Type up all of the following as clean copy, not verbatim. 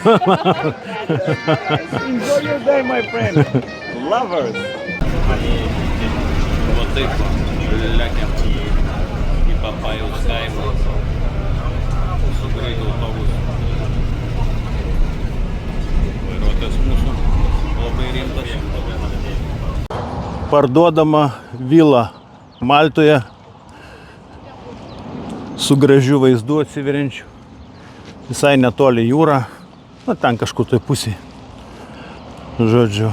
Enjoy your day, my friend. Lovers. Вот taip lekiam į Papajaus kaimą su greitu autobusu. Vairuotojas mūsų labai rimtas. Parduodama vila Maltoje su gražiu vaizdu atsiveriančiu. Visai netoli jūra, na ten kažkur toj pusėje. Žodžiu,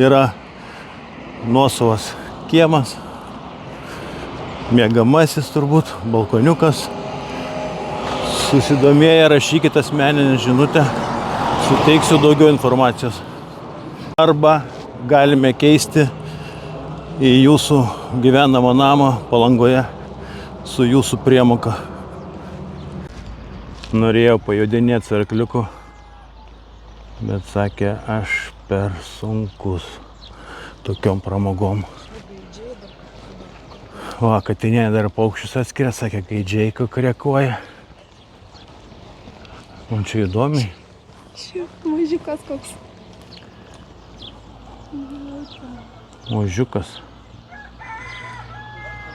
yra nuosavas kiemas, miegamasis turbūt, balkoniukas. Susidomėję rašykite asmeninę žinutę, suteiksiu daugiau informacijos. Arba galime keisti į jūsų gyvenamą namą Palangoje su jūsų priemoka. Norėjau pajudinėti su arkliuku, bet sakė, aš per sunkus tokiom pramogom. Va, katinė dar paukščius atskiria, sakė, gaidžiai kukurekoja. Man čia įdomiai. Mažiukas koks. Ožiukas.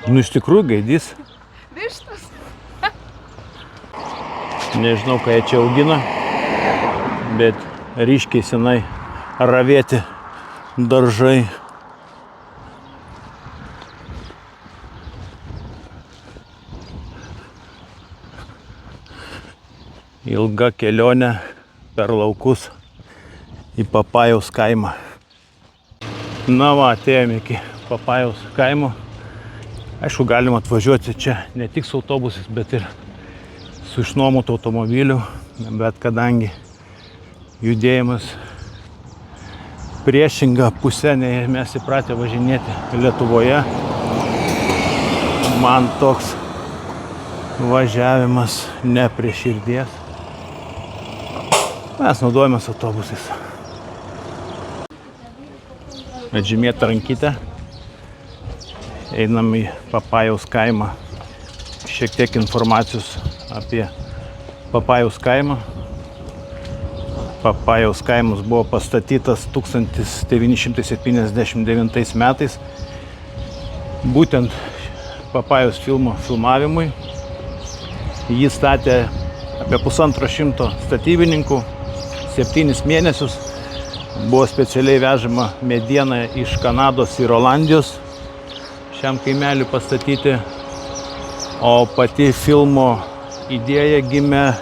Nu, iš tikrųjų gaidys. Vištas. Nežinau, ką jie čia augina, bet ryškiai senai ravėti daržai. Ilga kelionė per laukus į Papajaus kaimą. Na va, atėjome iki Papajaus kaimo. Aišku, galima atvažiuoti čia ne tik su autobusais, bet ir su išnuomotu automobiliu, bet kadangi judėjimas priešinga pusė, nei mes įpratę važinėti Lietuvoje, man toks važiavimas ne prie širdies. Mes naudojamės autobusais. Atžymėta rankytė. Einam į Papajaus kaimą. Šiek tiek informacijos apie Papajaus kaimą. Papajaus kaimas buvo pastatytas 1979 metais. Būtent Papajaus filmo filmavimui. Jį statė apie 150 statybininkų, 7 mėnesius. Buvo specialiai vežama mediena iš Kanados ir Olandijos šiam kaimeliui pastatyti. O pati filmo idėja gimė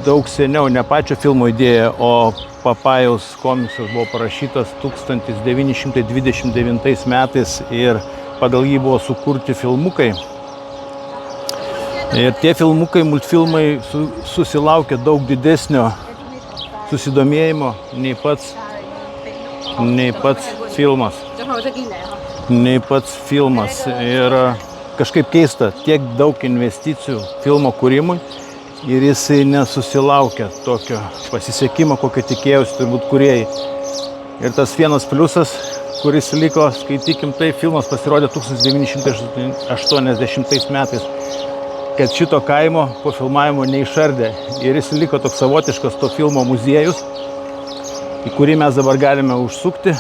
daug seniau, ne pačio filmo idėja, o Papajaus komiksas buvo parašytas 1929 metais ir pagal jį buvo sukurti filmukai. Ir tie filmukai, multfilmai susilaukė daug didesnio susidomėjimo nei pats filmas. Ir kažkaip keista, tiek daug investicijų filmo kūrimui ir jisai nesusilaukė tokio pasisekimo, kokio tikėjausi turbūt kūrėjai. Ir tas vienas pliusas, kuris liko, skaitykim, tai filmas pasirodė 1980 metais, kad šito kaimo po filmavimo neišardė. Ir jis liko toks savotiškas to filmo muziejus, į kurį mes dabar galime užsukti.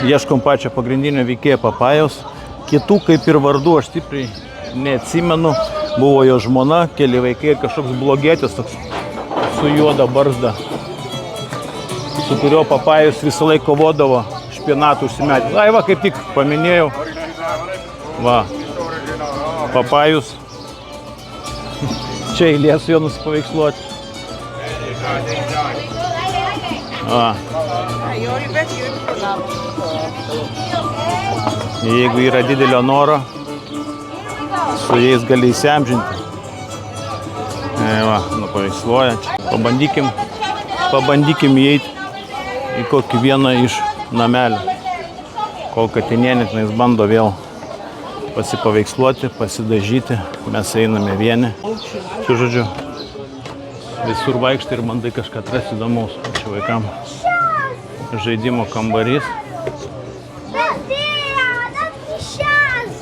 Ieškom pačią pagrindinę veikėją Papajaus. Kitų kaip ir vardų aš stipriai neatsimenu. Buvo jo žmona, keli vaikai ir kažkoks blogietis toks su juoda barzda, su kurio Papajus visą laiką kovodavo, špinatų užsimetė. Ai va, kaip tik paminėjau. Va, Papajus. Čia eilė su juo nusipaveiksluoti. Va. Jeigu yra didelio noro, su jais gali įsiamžinti. Va, nupaveiksluoja. Pabandykim įeiti į kokį vieną iš namelių. Kol katinienė tenais bando vėl pasipaveiksluoti, pasidažyti, mes einame vieni. Čia, žodžiu, visur vaikštai ir bandai kažką atrasti įdomaus. Čia vaikam žaidimo kambarys,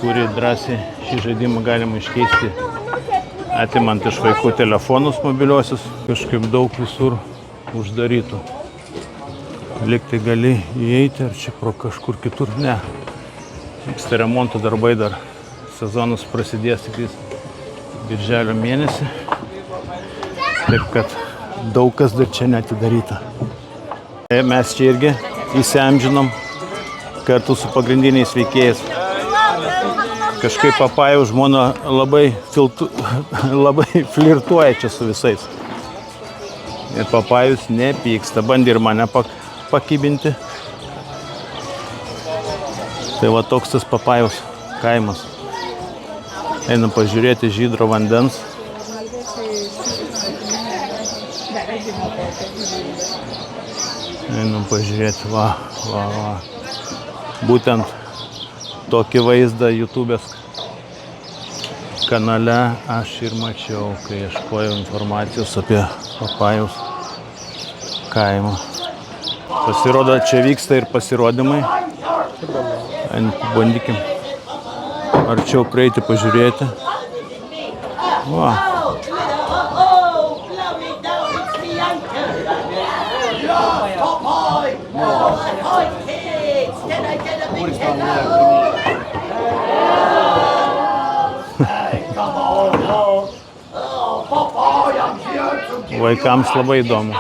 kurį drąsiai šį žaidimą galima iškeisti atimant iš vaikų telefonus mobiliosius, kažkaip daug visur uždarytų. Liktai gali įeiti, ar čia pro kažkur kitur, ne. Vyksta remonto darbai dar. Sezonas prasidės tik birželio mėnesį. Taip kad daug kas dar čia neatidaryta. Mes čia irgi įsiamžinom kartu su pagrindiniais veikėjais. Kažkaip Papajaus žmona labai flirtuoja čia su visais. Ir Papajus nepyksta, bandė ir mane pakibinti. Tai va toks tas Papajaus kaimas. Einam pažiūrėti žydro vandens. Einam pažiūrėti, va. Būtent tokį vaizdą YouTube'ės kanale aš ir mačiau, kai ieškojau informacijos apie Papajaus kaimą. Pasirodo, čia vyksta ir pasirodymai. Bandykim arčiau prieiti, pažiūrėti. Va. Vaikams labai įdomu.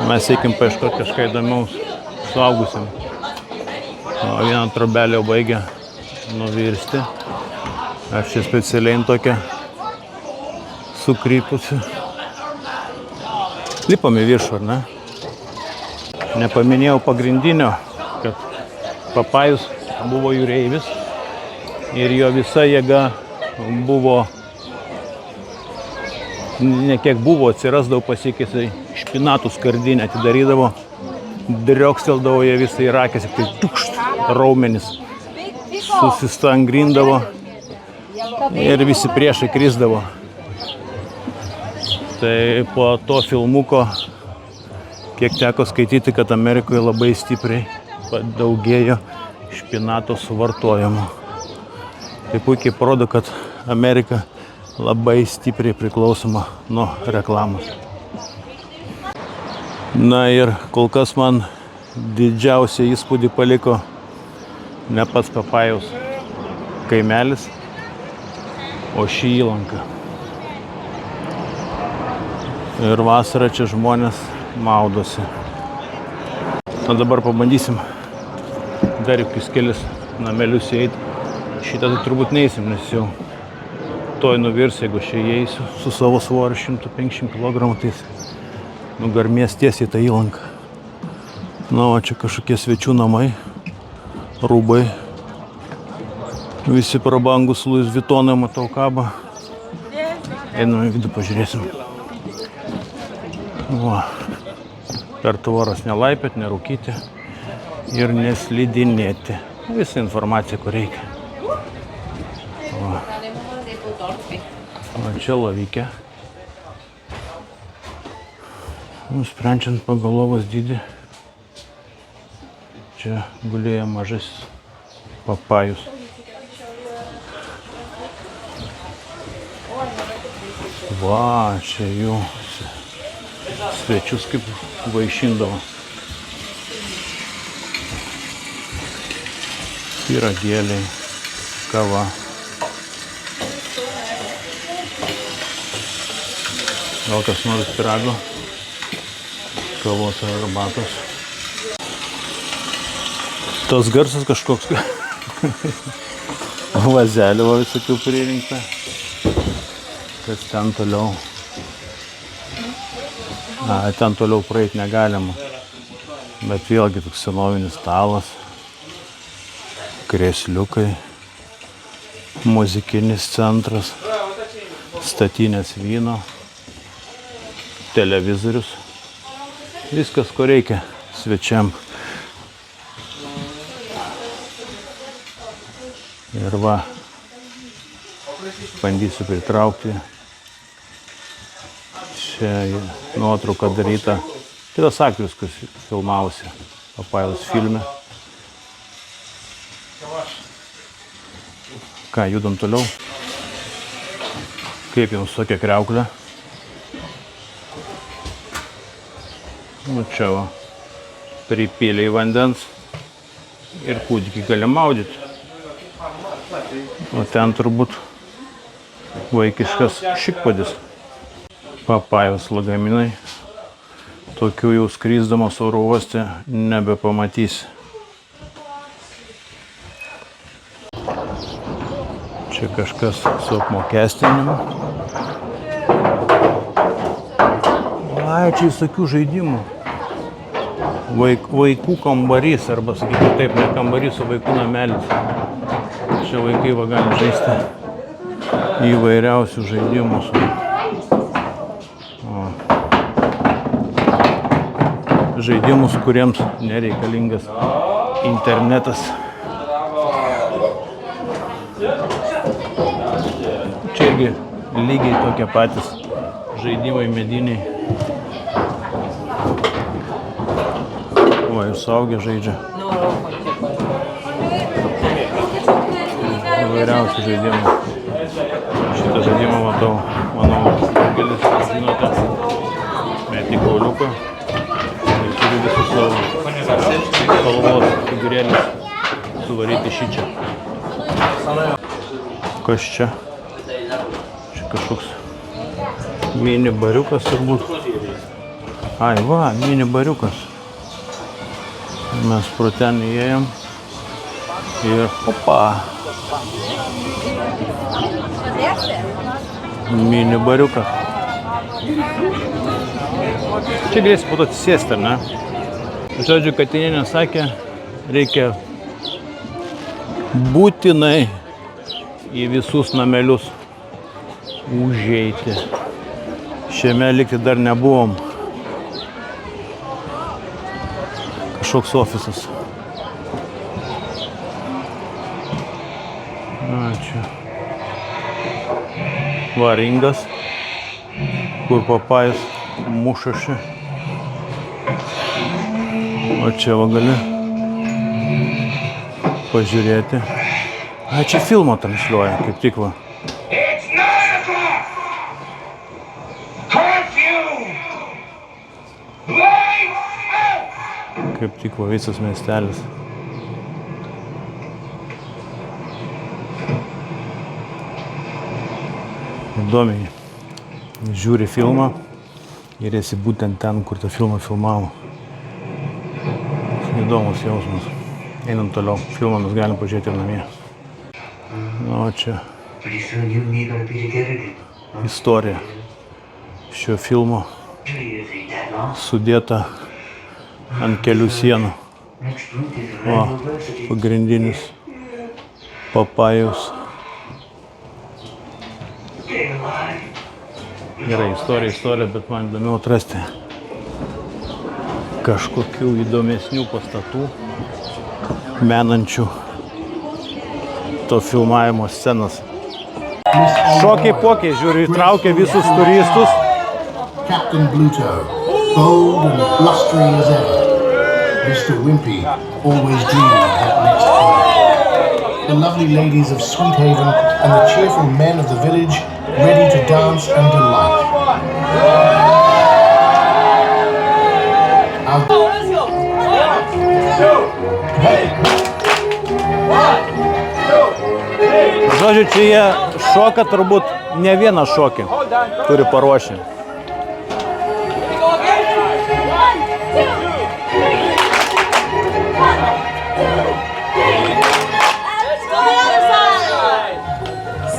Mes siekim paieškoti kažką įdomiaus suaugusiam. Vieną trobelę jau baigia nuvirsti. Aš čia specialiai tokia sukrypusi. Lipam į viršų, ar ne? Nepaminėjau pagrindinio, kad Papajus buvo jūreivis ir jo visa jėga buvo, ne kiek buvo, atsirasdavo pasikeisai špinatų skardinę, atidarydavo, drioksteldavo jie visą į rakės, tai tukšt, raumenis susistangrindavo ir visi priešai krisdavo. Tai po to filmuko, kiek teko skaityti, kad Amerikoje labai stipriai padaugėjo špinato suvartojimo. Tai puikiai parodo, kad Amerika labai stipriai priklausoma nuo reklamos. Na ir kol kas man didžiausią įspūdį paliko ne pats Papajaus kaimelis, o ši įlanka. Ir vasarą čia žmonės maudosi. O dabar pabandysim dar jokius kelius namelius įeiti. Šitą tai turbūt neįsim, nes jau toj nuvirs, jeigu aš įeisiu su savo svoriu 150 kg, tai nugarmės tiesiai tą įlanką. Na, o čia kažkokie svečių namai, rūbai. Visi prabangus Louis Vuittonai, matau, kaba. Einame į vidų, pažiūrėsim. Va. Per tvoras nelaipėt, nerūkyti ir neslidinėti. Visa informacija, kur reikia. Va. O čia lovykia. Sprendžiant pagal lovos dydį, čia gulėjo mažas Papajus. Va, čia jų svečius kaip vaišindavo. Pyragėliai, kava. Gal kas nors pyrago, kavos ar arbatos. Tas garsas kažkoks vazelių visokių pririnkta. Kas ten toliau? Ten toliau praeiti negalima. Bet vėlgi toks senovinis stalas, krėsliukai, muzikinis centras, statinės vyno, televizorius. Viskas, ko reikia svečiam. Ir va, bandysiu pritraukti. Čia nuotrauka daryta. Kitas aktorius, kuris filmavosi Papajaus filme. Ką, judam toliau. Kaip jums tokia kriauklė? Nu čia va, pripylė į vandens ir kūdikį gali maudyti. O ten turbūt vaikiškas šikpadis. Papajos lagaminai. Tokių jau skrysdamas oro uoste nebepamatysi. Čia kažkas su apmokestinimu. Ai, čia visokių žaidimų. Vaikų kambarys, arba sakykime taip, ne kambarys, o vaikų namelis. Čia vaikai va gali žaisti įvairiausių žaidimus. Žaidimus, kuriems nereikalingas internetas. Čia irgi lygiai tokie patys žaidimai mediniai. Va, ir suaugę žaidžia. Įvairiausių žaidimų. Šitą žaidimą matau, manau, daugelis žinote. Meti kauliuką ir turi visus savo spalvos figūrėlius suvaryti šičia. Kas čia? Čia kažkoks mini bariukas turbūt. Ai va, mini bariukas. Mes pro ten įėjom ir opa. Mini bariukas. Čia galėsi po to atsisėsti, ar ne? Žodžiu, Katinienė sakė, reikia būtinai į visus namelius užeiti. Šiame likti dar nebuvom. Kažkoks ofisas. Čia. Varingas, kur Papajus mušasi. O čia va gali pažiūrėti. A, čia filmą transliuoja, kaip tik va. Kaip tik va visas miestelis. Įdomiai žiūri filmą ir esi būtent ten, kur tą filmą filmavo. Įdomus jausmas. Einam toliau. Filmą mes galim pažiūrėti ir namie. O čia istorija šio filmo sudėta ant kelių sienų. O, pagrindinis Papajus. Gerai, istorija, bet man įdomiau atrasti kažkokių įdomesnių pastatų, menančių to filmavimo scenas. Šokiai pokiai, žiūriu, įtraukia visus turistus. Captain Bluto, bold and blustery as ever. Mr. Wimpy always dreamed of that next flight. The lovely ladies of Sweethaven and the cheerful men of the village ready to dance and delight. Žodžiu, čia jie šoka turbūt ne vieną šokį turi paruošę.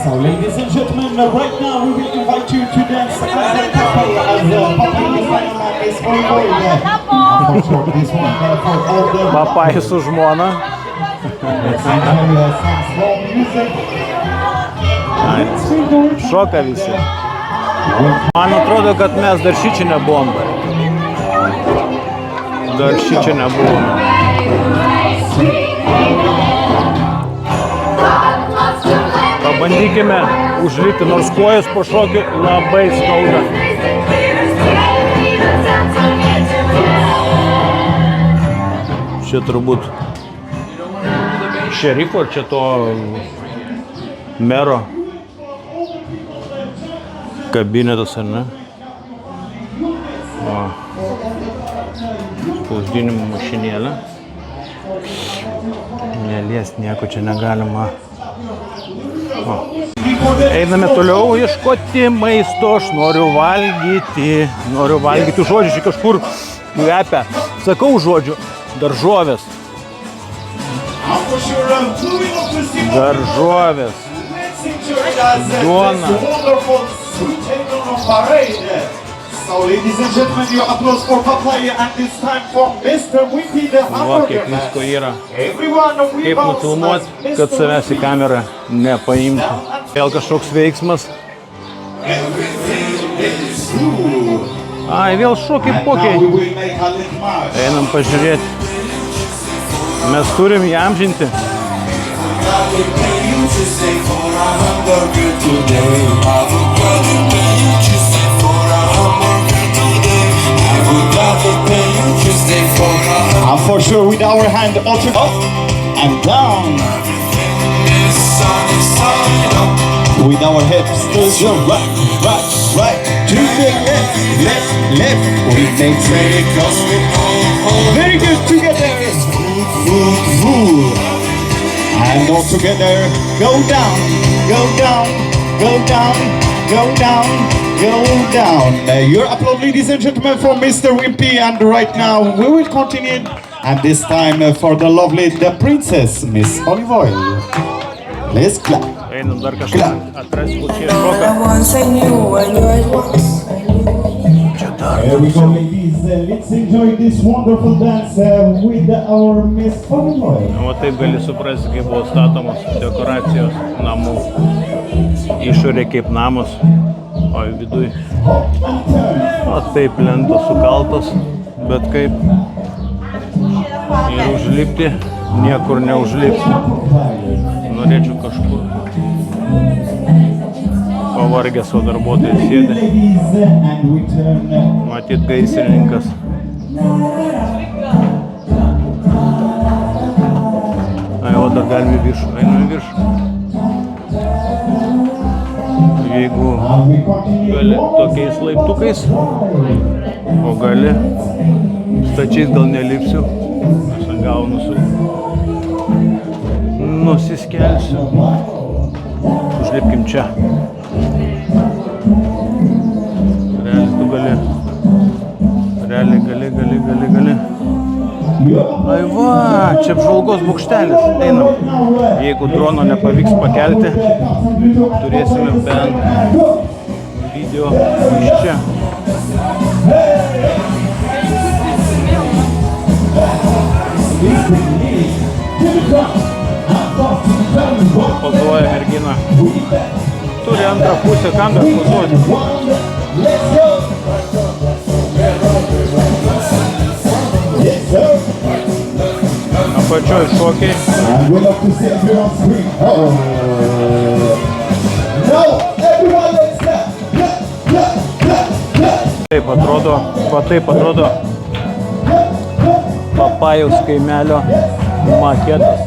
So, ladies and gentlemen, right now we will invite you to dance as a couple, as Papajus is on board. Unfortunately, this one for all the Papajus su žmona. Šoka visi. Man atrodo, kad mes dar šičia nebuvom. Pabandykime užlipti, nors kojas po šokių labai skauda. Čia turbūt šerifo, ar čia to mero kabinetas, ar ne? O. Spausdinimo mašinėlė. Nelies, nieko čia negalima. O. Einame toliau ieškoti maisto, aš noriu valgyti. Žodžiu, čia kažkur kvepia. Sakau žodžiu, daržovės. Daržovės. Duona. So, ladies and gentlemen, your applause for Papaya, and this time for Mr. Wimpy, the Va, hamburger. kiek visko yra. Everyone, we Kaip bounce nufilmuot, as kad Mr. savęs į kamerą nepaimtų. Vėl kažkoks veiksmas. Ai, vėl šokiai Now pokiai. we will make a little march. Einam pažiūrėti. Mes turim įamžinti. And for sure, with our hand also up and down. With our hips to the right, to the left. We make circles. Very good together. And all together, go down. Your applause, ladies and gentlemen, for Mr. Wimpy. And right now, we will continue. And this time for the lovely, the princess, Miss Olive Oil. Let's clap. Einam dar kažką atrasti, kur čia šoka. Once I knew, I knew it once. Here we go, ladies. Let's enjoy this wonderful dance with our Miss Olive Oil. O taip gali suprasti, kaip buvo statomos dekoracijos namų. Išorė kaip namas, o viduj. O taip lentos sukaltos, bet kaip ir užlipti, niekur neužlipsi. Norėčiau kažkur. Pavargęs, o darbuotojas sėdi. Ladies, and we turn. Matyt gaisrininkas. Ai, o dar galime viršų. Einame viršų. Jeigu And we continue. gali tokiais laiptukais, o gali stačiais gal nelipsiu, nes ant galvo nusiskelsiu. Užlipkim čia. Realiai gali. Ai va, čia apžvalgos bokštelis. Einam. Jeigu drono nepavyks pakelti, turėsime bent video iš čia. Pozuoja mergina. Turi antrą pusę, kam dar pozuoti. Apačioj šokiai. And we love to see everyone scream. Now, everyone, let's clap. Taip atrodo Papajaus kaimelio maketas.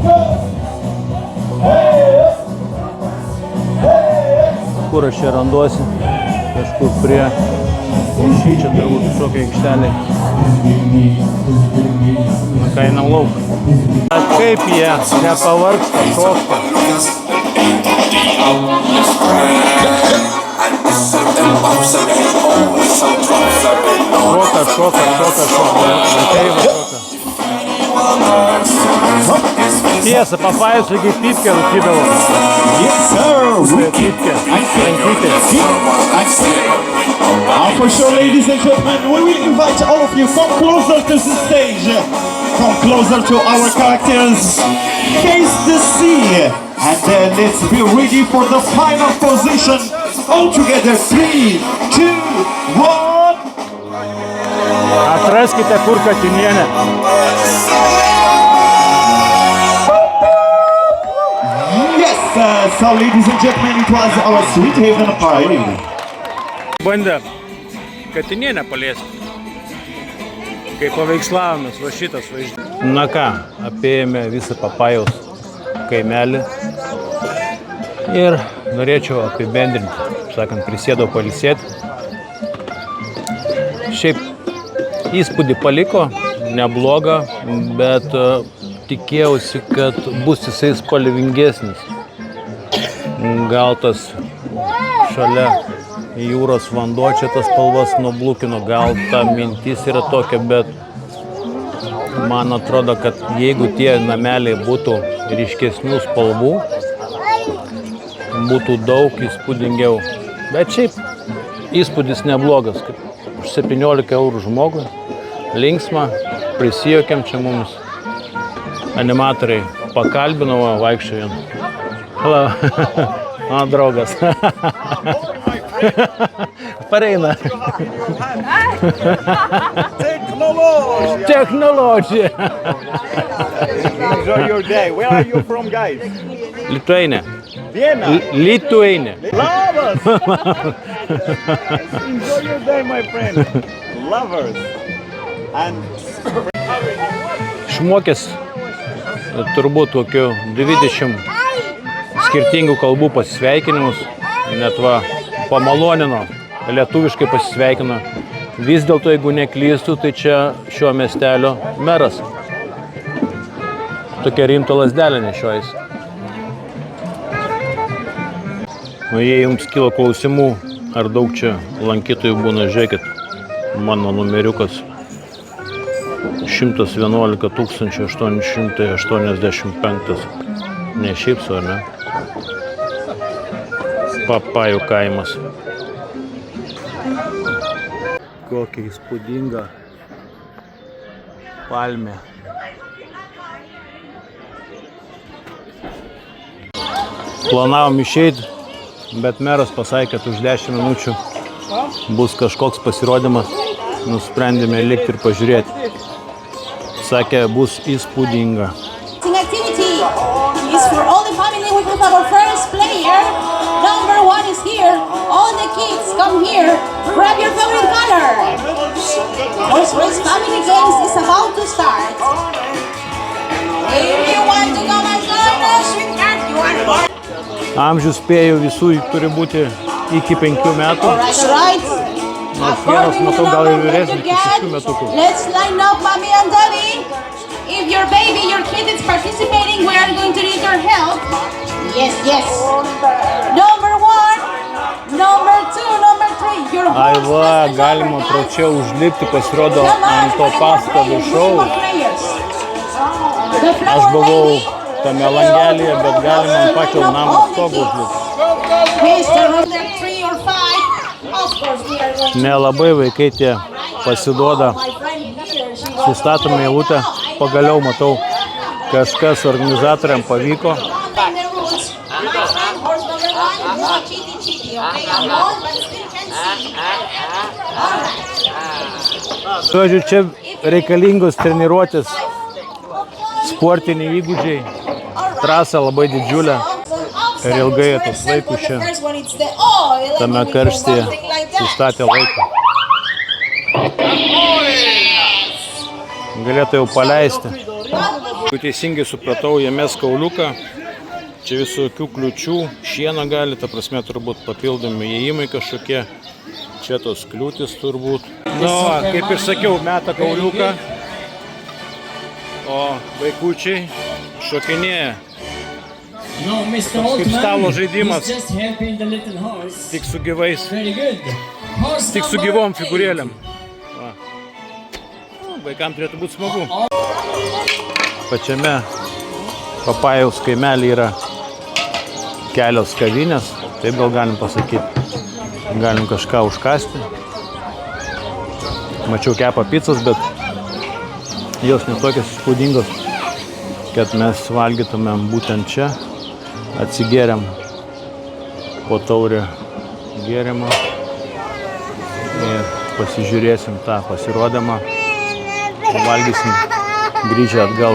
Kur aš čia randuosi? Kažkur prie čia turbūt šokiai aikštelė. Kainam lauk. Kaip jie nepavargsta šokti. Šoka. Tiesa, Papajus lygiai pypkę rūkydavo. Yes, sir. Pypkę. And for sure, ladies and gentlemen, we will invite all of you come closer to the stage. Come closer to our characters. Face the sea. And then let's be ready for the final position. All together, 3, 2, 1. Atraskite, kur Katinienė. Yes, so ladies and gentlemen, it was our Sweet Haven party. Bandė Katinienę paliesti. Kai paveikslavomės, va šitas vaizdas. Na ką, apėjome visą Papajaus kaimelį ir norėčiau apibendrinti sakant, prisėdau pailsėti. Šiaip įspūdį paliko, neblogą, bet tikėjausi, kad bus jisai spalvingesnis. Gal tas šalia jūros vanduo čia tas spalvas nublukino, gal ta mintis yra tokia, bet man atrodo, kad jeigu tie nameliai būtų ryškesnių spalvų, būtų daug įspūdingiau. Bet šiaip įspūdis neblogas, kaip už 17 eurų žmogui, linksma, prisijuokėm čia mums. Animatoriai pakalbinau, vaikščiojant. Hello, mano draugas. Pareina. Technology. Enjoy your day. Where are you from, guys? Lithuania. Vienna. Lithuania. Lovers. Enjoy your day, my friend. Lovers. And Išmokęs turbūt kokių 20 skirtingų kalbų pasisveikinimus, net va pamalonino, lietuviškai pasisveikino. Vis dėlto, jeigu neklystu, tai čia šio miestelio meras. Tokia rimta lazdelė nešiojasi. O jei jums kilo klausimų, ar daug čia lankytojų būna, žiūrėkit, mano numeriukas 111 885. Ne šiaip su, ar ne? Papajų kaimas. Kokia įspūdinga palmė. Planavom išeiti, bet meras pasakė, kad už 10 minučių bus kažkoks pasirodymas. Nusprendėme likti ir pažiūrėti. Sakė, bus įspūdinga. Activity is for all the family. We have our first player. Number 1 is here. All the kids come here. Grab your favorite color. Horse race family games is about to start. If you want to come and join us, sweetheart, you are. Amžius spėjau visų turi būti iki 5 metų. Right. Nors vienas matau gal ir vyresnis, iki 6 metukų. Let's line up, mommy and daddy. If your baby, your kid is participating, we are going to need your help. Yes, yes. Number 1, number 2, number 3. Your Ai va, galima pro čia užlipti, pasirodo ant to pastato viršaus. Aš buvau tame langelėje, bet galima ant pačio namo stogo užlipti. Nelabai vaikai tie pasiduoda. Sustatome eilutę, pagaliau matau, kažkas organizatoriam pavyko. Žodžiu, čia reikalingos treniruotės, sportiniai įgūdžiai, trasa labai didžiulė ir ilgai tos laikus čia tame karštyje sustatė laiką. Galėtų jau paleisti. Jeigu teisingai supratau, jame kauliuką, čia visokių kliučių, šieną gali, ta prasme turbūt papildomi įėjimai kažkokie, čia tos kliūtis turbūt. Nu, kaip ir sakiau, meta kauliuką, o vaikučiai šokinėja. Kaip stalo žaidimas, tik su gyvais, tik su gyvom figūrėlėm. Vaikams turėtų būti smagu. Pačiame Papajaus kaimelį yra kelios kavinės, taip gal galim pasakyti. Galim kažką užkasti. Mačiau kepa pizzas, bet jos netokios įspūdingos, kad mes valgytumėm būtent čia. Atsigeriam po taurę gėrimą ir pasižiūrėsim tą pasirodymą. Valgysim grįžę atgal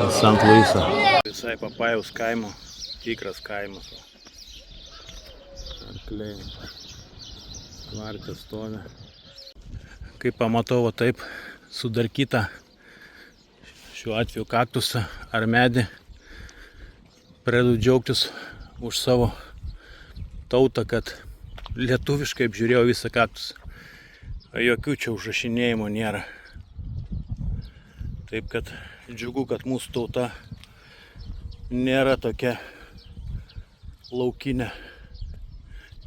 į Sant Luisą. Visai Papajaus kaimo, tikras kaimas. Arkliai, tvarte stovi. Kaip pamatau, va taip sudarkytą šiuo atveju kaktusą ar medį, pradedu džiaugtis už savo tautą, kad lietuviškai apžiūrėjau visą kaktusą. Jokių čia užrašinėjimų nėra. Taip kad džiugu, kad mūsų tauta nėra tokia laukinė,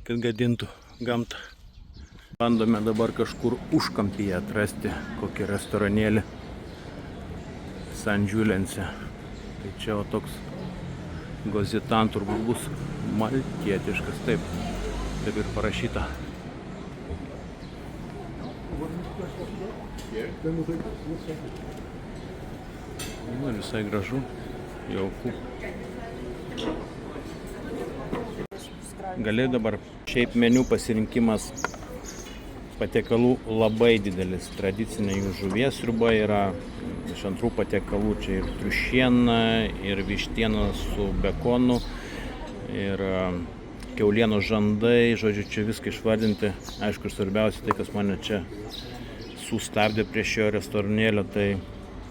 kad gadintų gamtą. Bandome dabar kažkur užkampyje atrasti kokį restoranėlį San Juliense. Tai čia toks Gozitan turbūt bus maltietiškas, taip ir parašyta. Nu, visai gražu, jauku. Gali dabar šiaip meniu pasirinkimas patiekalų labai didelis. Tradicinė jų žuvies sriuba yra iš antrų patiekalų. Čia ir triušiena, ir vištiena su bekonu, ir kiaulienos žandai. Žodžiu, čia viską išvardinti. Aišku, svarbiausia tai, kas mane čia sustabdė prie šio restoranėlio, tai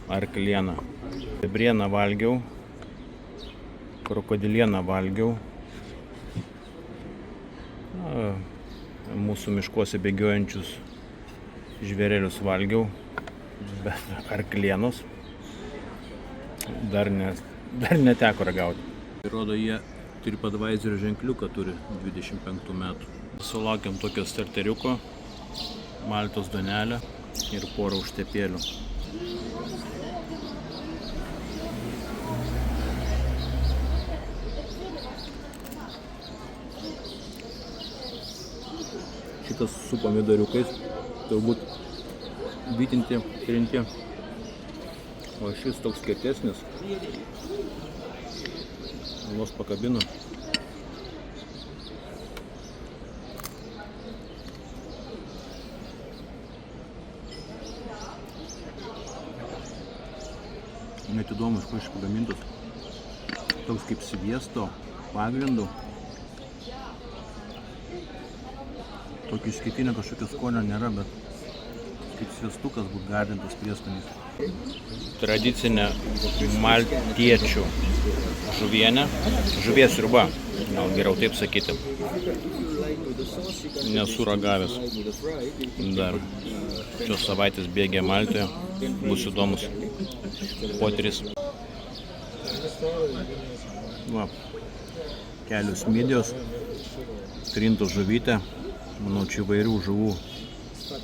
arklieną. Bebrieną valgiau, krokodilieną valgiau. Mūsų miškuose bėgiojančius žvėrelius valgiau, bet arklienos dar neteko ragauti. Rodo, jie TripAdvisor ženkliuką turi 25 metų. Sulaukėm tokio starteriuko, maltos duonelę ir porą užtepėlių. Šitas su pomidoriukais, turbūt vytinti, trinti, o šis toks kietesnis, vos pakabino. Net įdomu, iš ko iš pagamintos, toks kaip sviesto pagrindu. Tokio išskirtinio kažkokio skonio nėra, bet kaip sviestukas būt gardintas prieskonis. Tradicinė maltiečių žuvienė, žuvies sriuba, gal geriau taip sakyti. Nesu ragavęs dar šios savaitės bėgė Maltoje, bus įdomus potyris. Va, kelios midijos, trintų žuvytė. Manau, čia įvairių žuvų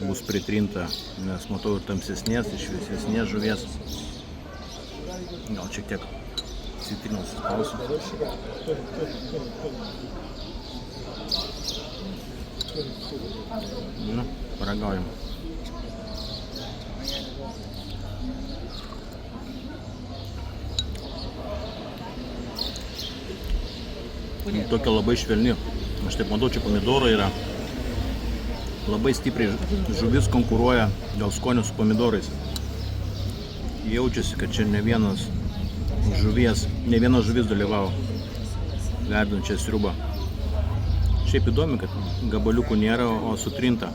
bus pritrinta, nes matau ir tamsesnės, ir šviesesnės žuvies. Gal šiek tiek citrinos spausiu. Nu, paragaujam. Tokia labai švelni. Aš taip matau, čia pomidorai yra. Labai stipriai žuvis konkuruoja dėl skonio su pomidorais. Jaučiasi, kad čia ne viena žuvis dalyvavo gardinant šią sriubą. Šiaip įdomi, kad gabaliukų nėra, o sutrinta.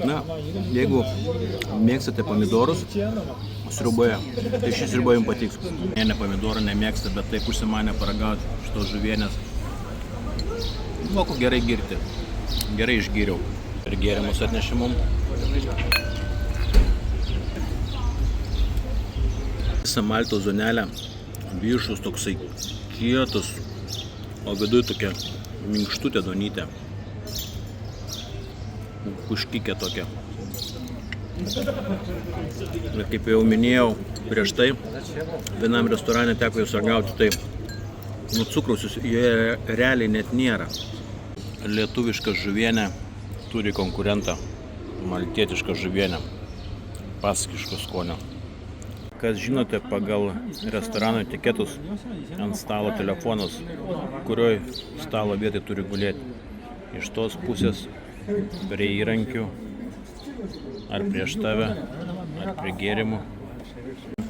Na, jeigu mėgstate pomidorus sriuboje, tai ši sriuba jums patiks. Ne pomidorų nemėgsta, bet taip užsimanė paragauti šitos žuvienės. Moku gerai girti. Gerai išgyriau. Ir gėrimus atnešė mum. Visą maltos zonelę, viršus toksai kietas, o viduje tokia minkštutė duonytė. Kuštikė tokia. Ir kaip jau minėjau prieš tai, vienam restorane teko jūs ragauti, tai cukraus joje realiai net nėra. Lietuviška žuvienė turi konkurentą, maltietiška žuvienė, pasakiško skonio. Kas žinote, pagal restorano etiketus ant stalo telefonas, kurioj stalo vietai turi gulėti. Iš tos pusės prie įrankių, ar prieš tave, ar prie gėrimų.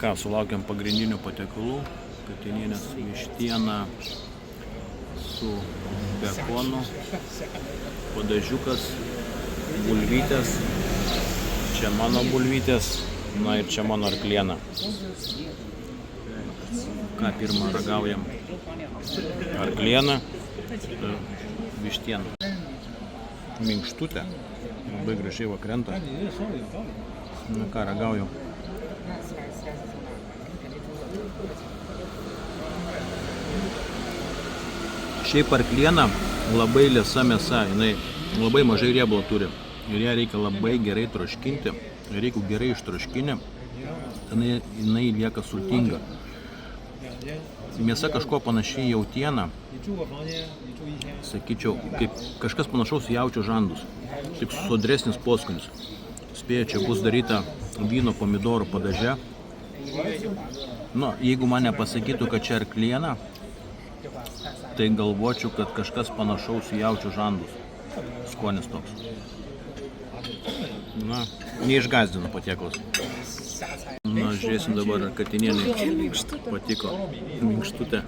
Ką, sulaukiam pagrindinių patiekalų, katinienės vištiena su bekonu, padažiukas, bulvytės, čia mano bulvytės, na ir čia mano arkliena. Ką pirmą ragaujam? Arklieną, vištieną. Minkštutė, labai gražiai va krenta. Na ką ragaujam? Šiaip arkliena labai liesa mėsa, jinai labai mažai riebalo turi ir ją reikia labai gerai troškinti. Ir jeigu gerai ištroškinė, jinai lieka sultinga. Mėsa kažko panašiai jautieną, sakyčiau, kaip kažkas panašaus į jaučio žandus, tik sodresnis poskonis. Spėju, čia bus daryta vyno pomidorų padaže. Nu, jeigu man nepasakytų, kad čia arkliena, tai galvočiau, kad kažkas panašaus į jaučio žandus. Skonis toks. Na, neišgazdino patiekalas. Na, žiūrėsim dabar, ar katinienai patiko. Minkštutė.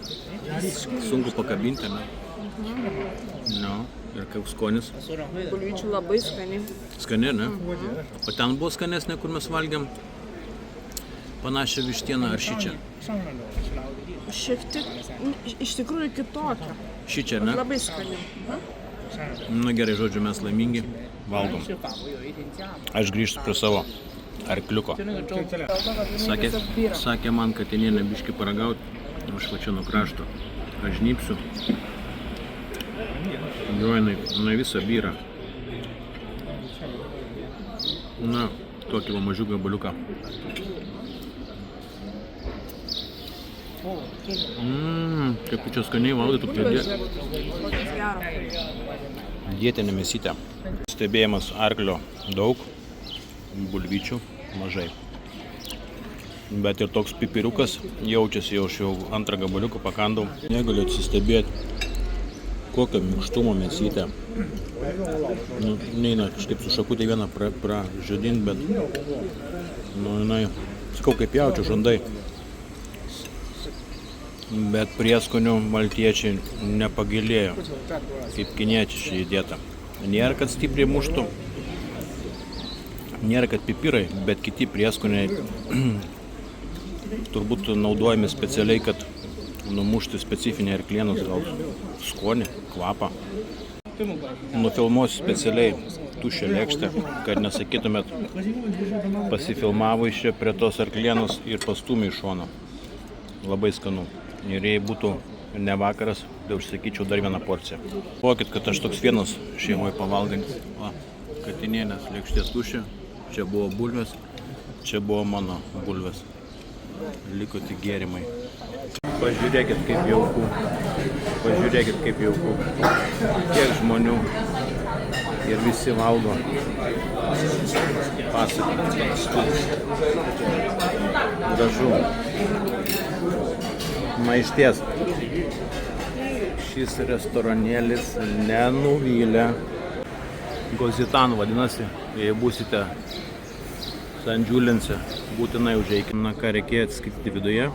Sunku pakabinti, ne? No, ir kaip skonis. Bulvyčių labai skani. Skani, ne? O ten buvo skanesnė, kur mes valgiam panašią vištieną ar šičia? Šiek tiek, iš tikrųjų kitokia. Šičia, ne? Labai skani. Na gerai, žodžiu, mes laimingi, valgom. Aš grįžtu prie savo arkliuko. Sakė man, kad katinienė biškį paragauti, aš va čia nuo krašto. Aš žnypsiu. Jo, jinai visą byra. Na, tokį va mažiuką gabaliuką. Kaip čia skaniai valgytų prie dietinė mėsytė. Stebėjimas arklio daug, bulvyčių mažai. Bet ir toks pipiriukas jaučiasi, jau aš jau antrą gabaliuką pakandau. Negaliu atsistebėti, kokio minkštumo mėsytė. Nu, neina kažkaip su šakutė vieną pražadint, bet jinai, sakau, kaip jaučio žandai. Bet prieskonių maltiečiai nepagilėjo, kaip kiniečiai čia įdėta. Nėra, kad stipriai muštų, nėra, kad pipirai, bet kiti prieskoniai turbūt naudojami specialiai, kad numušti specifinį arklienos gal skonį, kvapą. Nufilmuosiu specialiai tuščią lėkštę, kad nesakytumėt pasifilmavo iš čia prie tos arklienos ir pastūmė iš šono. Labai skanu. Ir jei būtų ne vakaras, tai užsakyčiau dar vieną porciją. Pokit, kad aš toks vienas šeimoje pavalgant. Va, katinienės lėkštės tuščia, čia buvo bulvės, čia buvo mano bulvės. Liko tik gėrimai. Pažiūrėkit, kaip jauku. Pažiūrėkit, kaip jauku. Kiek žmonių ir visi valgo. Pasakot. Gražu. Na išties, šis restoranėlis nenuvylė. Gozitan vadinasi, jei būsite Sandžiulinse, būtinai užeikite. Na ką reikėjo atskaityti viduje.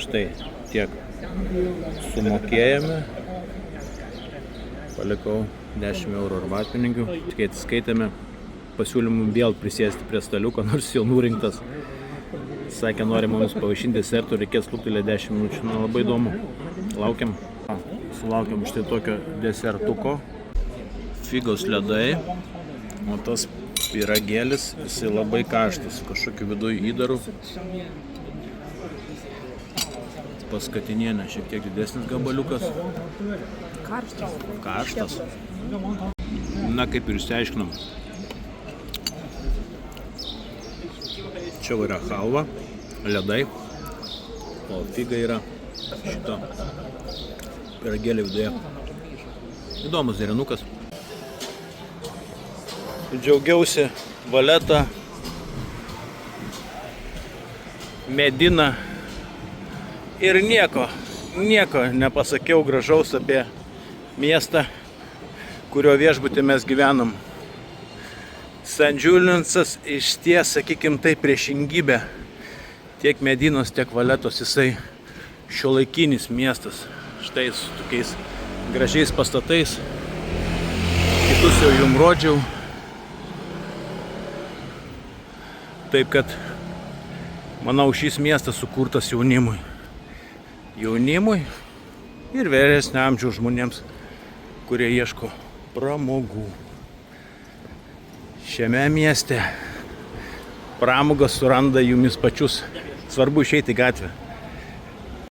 Štai tiek sumokėjome. Palikau 10 eurų arbatpinigių. Kai atsiskaitėme, pasiūlymų vėl prisėsti prie staliuko, nors jau nurinktas. Sakė, nori mums pavaišinti desertų, reikės luktelė 10 minučių. Na, labai įdomu. Laukiam. Sulaukiam štai tokio desertuko. Figos ledai. O tas pyragėlis, jisai labai karštas. Kažkokiu viduje įdaru. Pas katinienę šiek tiek didesnis gabaliukas. Karštas. Karštas. Na, kaip ir išsiaiškinom. Čia yra halva, ledai, o figa yra šito pyragėlio viduje. Įdomus derinukas. Džiaugiausi Valeta, Medina ir nieko nepasakiau gražaus apie miestą, kurio viešbutį mes gyvenam. Sandžiulinsas išties, sakykim, tai priešingybė. Tiek Medinos, tiek Valetos, jisai šiuolaikinis miestas. Štai su tokiais gražiais pastatais. Kitus jau jums rodžiau. Taip kad Manau, šis miestas sukurtas jaunimui. Jaunimui ir vyresnio amžiaus žmonėms, kurie ieško pramogų. Šiame mieste pramogas suranda jumis pačius. Svarbu išeiti į gatvę.